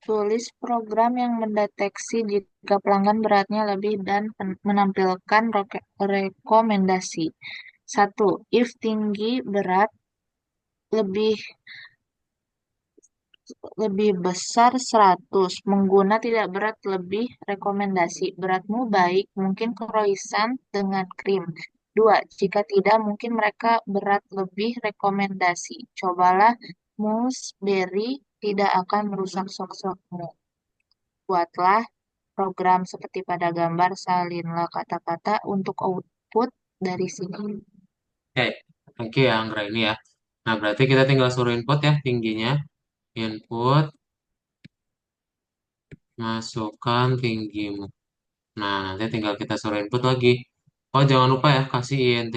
Tulis program yang mendeteksi jika pelanggan beratnya lebih dan menampilkan rekomendasi. Satu, if tinggi berat lebih lebih besar 100, mengguna tidak berat lebih rekomendasi. Beratmu baik, mungkin croissant dengan krim. Dua, jika tidak mungkin mereka berat lebih rekomendasi. Cobalah mousse berry tidak akan merusak sok-sokmu. Buatlah program seperti pada gambar, salinlah kata-kata untuk output dari sini. Oke. Thank you ya Anggra ini ya. Nah, berarti kita tinggal suruh input ya tingginya. Input, masukkan tinggimu. Nah, nanti tinggal kita suruh input lagi. Oh, jangan lupa ya kasih INT.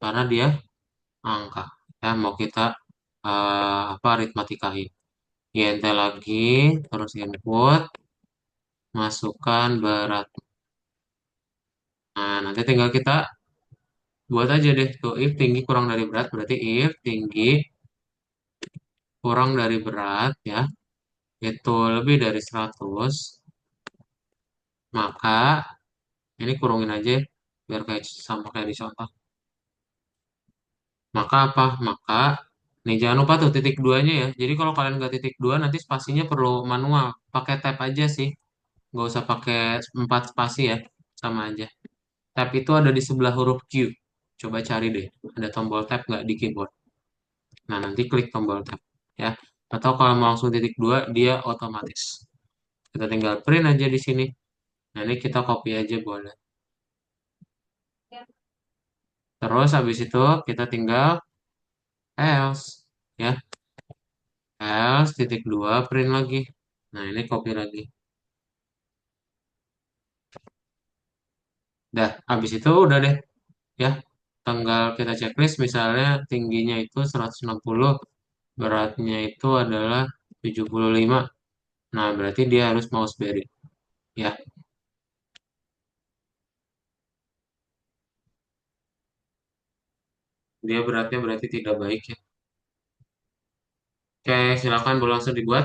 Karena dia angka. Ya, mau kita apa aritmatikain. INT lagi, terus input, masukkan berat. Nah, nanti tinggal kita buat aja deh tuh if tinggi kurang dari berat berarti if tinggi kurang dari berat ya itu lebih dari 100 maka ini kurungin aja biar kayak sama kayak di contoh. Maka apa? Maka Nih jangan lupa tuh titik duanya ya. Jadi kalau kalian nggak titik dua nanti spasinya perlu manual. Pakai tab aja sih. Nggak usah pakai 4 spasi ya. Sama aja. Tab itu ada di sebelah huruf Q. Coba cari deh. Ada tombol tab nggak di keyboard? Nah nanti klik tombol tab ya. Atau kalau mau langsung titik dua dia otomatis. Kita tinggal print aja di sini. Nah ini kita copy aja boleh. Terus habis itu kita tinggal else ya. Else titik dua print lagi. Nah ini copy lagi. Dah, habis itu udah deh ya. Tanggal kita checklist misalnya tingginya itu 160, beratnya itu adalah 75. Nah, berarti dia harus mouse berry ya. Dia beratnya berarti tidak baik ya. Oke, silakan boleh langsung dibuat.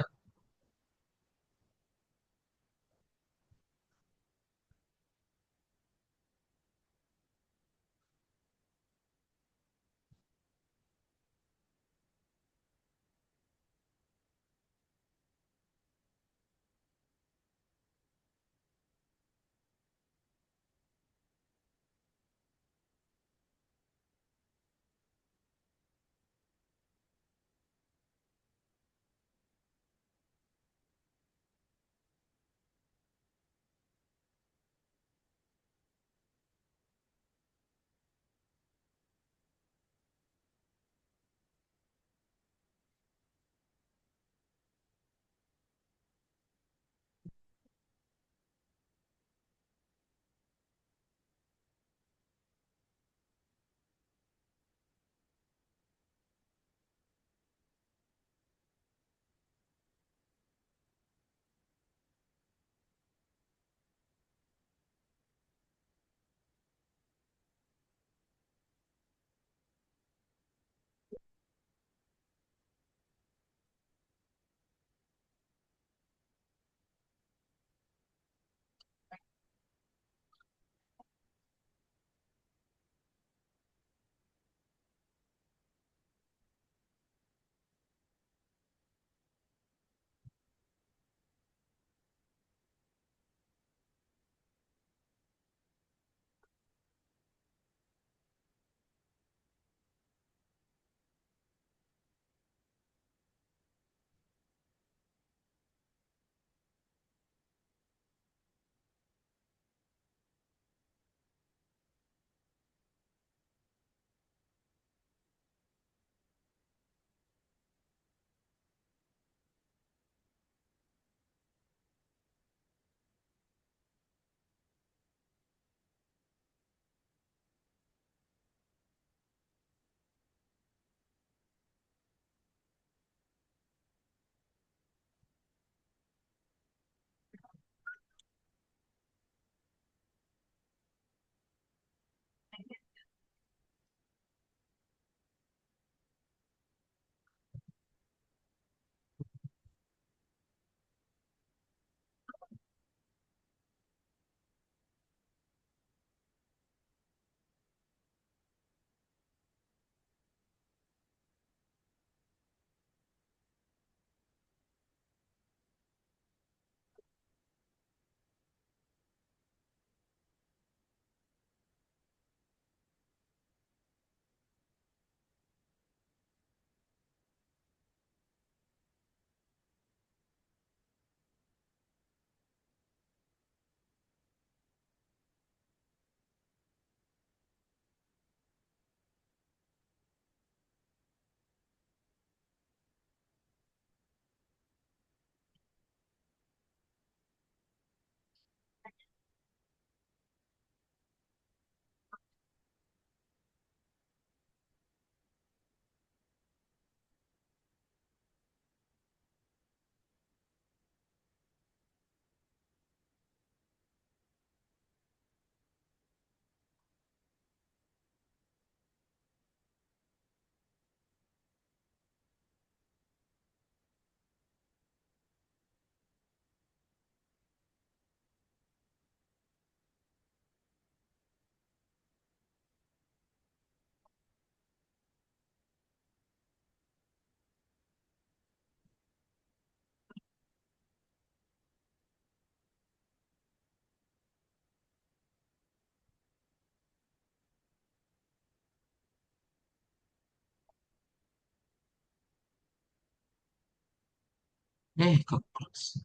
Ke plus.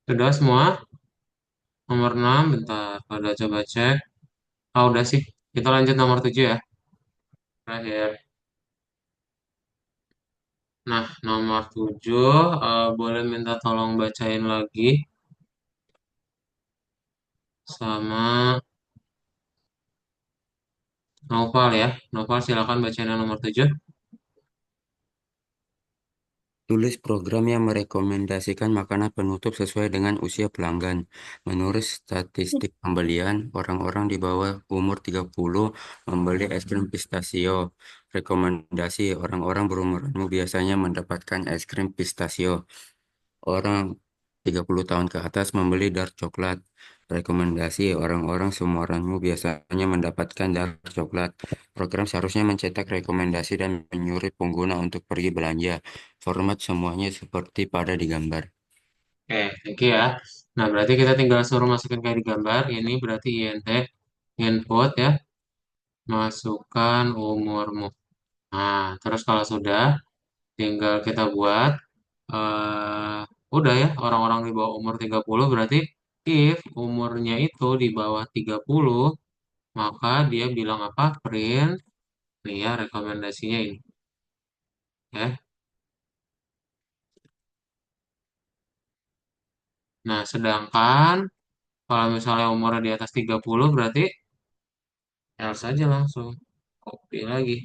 Sudah semua? Nomor 6 bentar. Ada coba cek. Ah, udah sih. Kita lanjut nomor 7 ya. Terakhir. Nah, nomor 7 boleh minta tolong bacain lagi sama Noval ya. Noval silakan bacain yang nomor 7. Tulis program yang merekomendasikan makanan penutup sesuai dengan usia pelanggan. Menurut statistik pembelian, orang-orang di bawah umur 30 membeli es krim pistachio. Rekomendasi orang-orang berumurmu biasanya mendapatkan es krim pistachio. Orang 30 tahun ke atas membeli dark coklat. Rekomendasi orang-orang seumuranmu biasanya mendapatkan dark coklat. Program seharusnya mencetak rekomendasi dan menyuruh pengguna untuk pergi belanja. Format semuanya seperti pada di gambar. Oke, thank you ya. Nah, berarti kita tinggal suruh masukin kayak di gambar. Ini berarti INT, input ya. Masukkan umurmu. Nah, terus kalau sudah, tinggal kita buat. eh udah ya, orang-orang di bawah umur 30 berarti if umurnya itu di bawah 30, maka dia bilang apa? Print. Nih ya, rekomendasinya ini. Ya. Nah, sedangkan kalau misalnya umurnya di atas 30 berarti else aja langsung. Copy lagi.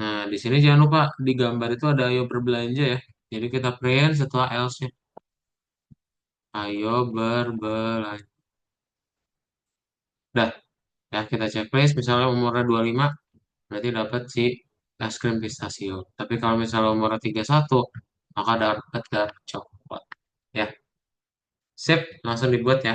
Nah, di sini jangan lupa di gambar itu ada ayo berbelanja ya. Jadi kita print setelah else-nya. Ayo berbelanja. Dah, ya kita checklist. Misalnya umurnya 25, berarti dapat si es krim pistachio. Tapi kalau misalnya umurnya 31, maka dapat dark coklat. Ya, sip. Langsung dibuat ya.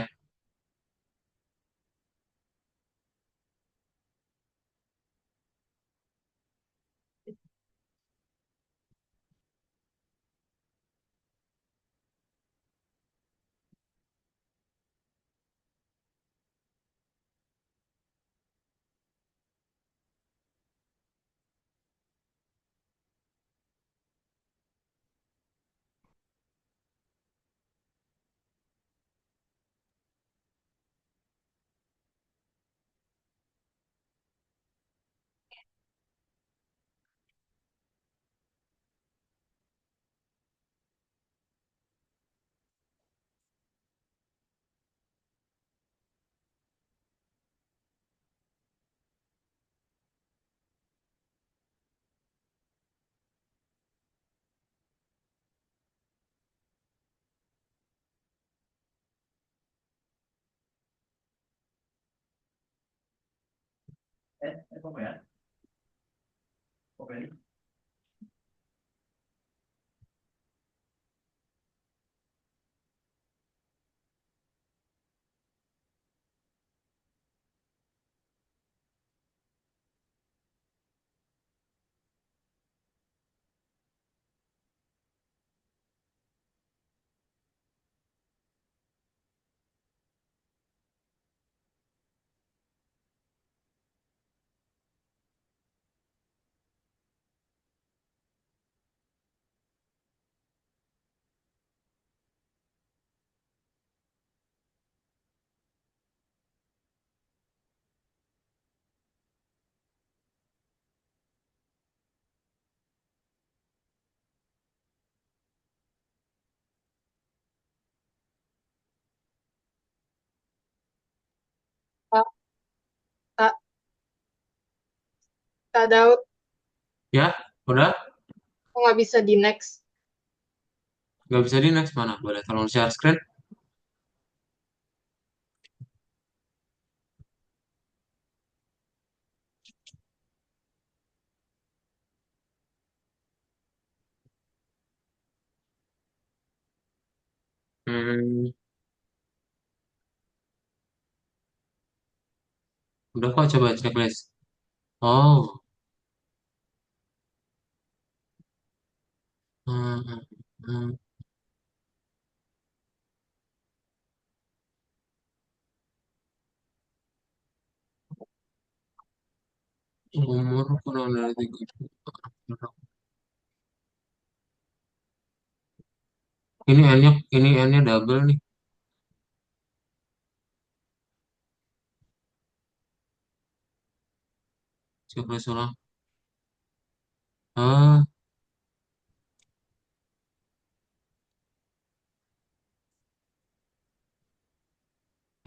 Kak, Kak, Kak Daud, Ya, udah? kok nggak bisa di next? Nggak bisa di next mana? Boleh tolong share screen? Udah kok coba checklist. Oh, hmm, hmm, hmm. Umur kurang dari 30. Ini N-nya double nih. Coba ulang. Ah,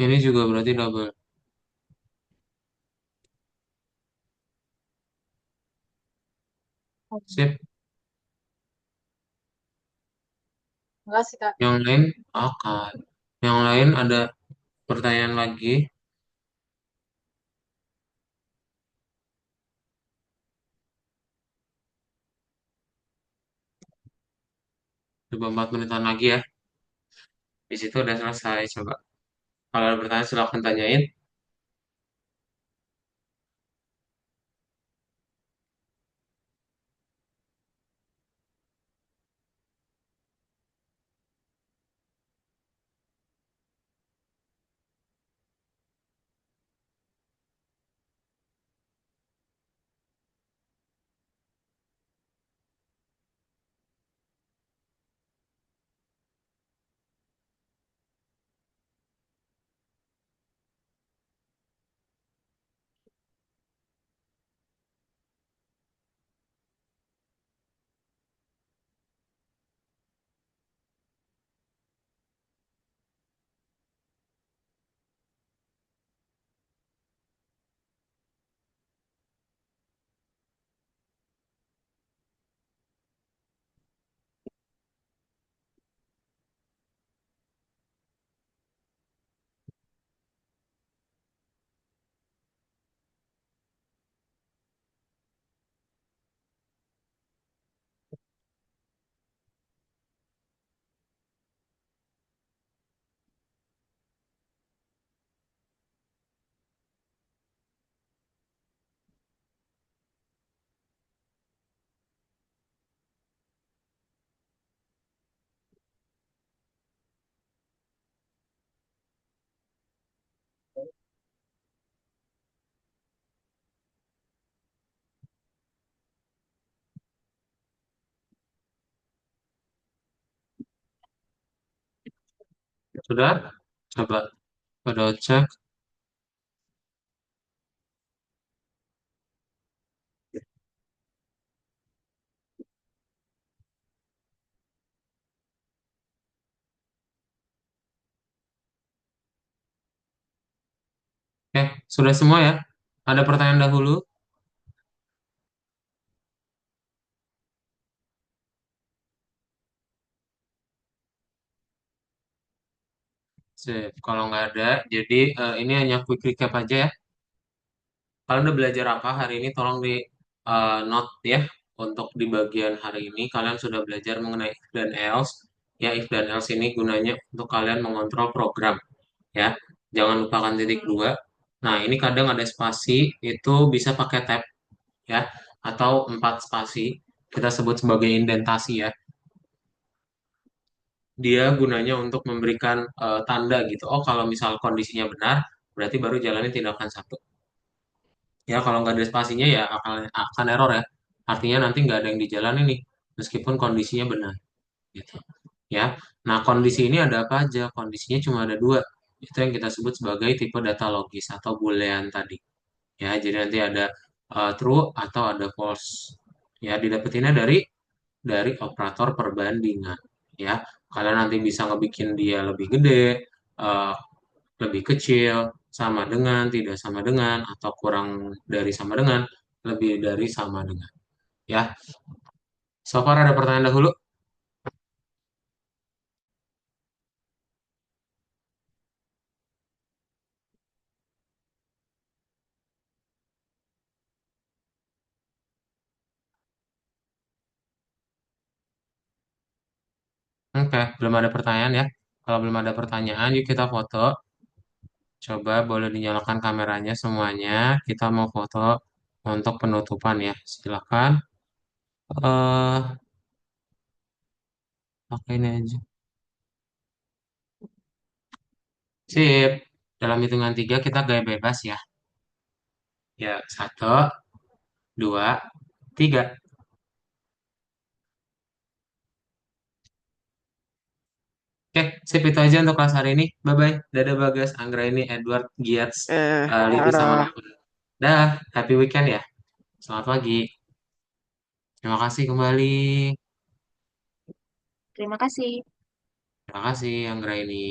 ini juga berarti double. Sip. Enggak sih, Kak. Yang lain akan. Yang lain ada pertanyaan lagi. Coba 4 menitan lagi ya. Di situ udah selesai. Coba. Kalau ada pertanyaan silahkan tanyain. Sudah? Coba. Udah cek. Sudah semua ya? Ada pertanyaan dahulu? Sip. Kalau nggak ada, jadi ini hanya quick recap aja ya. Kalian udah belajar apa hari ini? Tolong di note ya. Untuk di bagian hari ini, kalian sudah belajar mengenai if dan else. Ya, if dan else ini gunanya untuk kalian mengontrol program. Ya, jangan lupakan titik dua. Nah, ini kadang ada spasi, itu bisa pakai tab ya, atau 4 spasi. Kita sebut sebagai indentasi ya. Dia gunanya untuk memberikan tanda gitu. Oh, kalau misal kondisinya benar, berarti baru jalani tindakan satu. Ya, kalau nggak ada spasinya ya akan error ya. Artinya nanti nggak ada yang dijalani nih, meskipun kondisinya benar. Gitu. Ya, nah kondisi ini ada apa aja? Kondisinya cuma ada dua. Itu yang kita sebut sebagai tipe data logis atau boolean tadi. Ya, jadi nanti ada true atau ada false. Ya, didapetinnya dari operator perbandingan. Ya, kalian nanti bisa ngebikin dia lebih gede, eh, lebih kecil, sama dengan, tidak sama dengan, atau kurang dari sama dengan, lebih dari sama dengan. Ya, so far ada pertanyaan dahulu? Oke, belum ada pertanyaan ya. Kalau belum ada pertanyaan, yuk kita foto. Coba boleh dinyalakan kameranya semuanya. Kita mau foto untuk penutupan ya. Silakan. Pakai ini aja. Sip. Dalam hitungan tiga kita gaya bebas ya. Ya, satu, dua, tiga. Oke, sip itu aja untuk kelas hari ini. Bye-bye. Dadah Bagas, Anggra ini, Edward, Giats, Liti sama Sarah. Nova. Dah, happy weekend ya. Selamat pagi. Terima kasih kembali. Terima kasih. Terima kasih Anggra ini.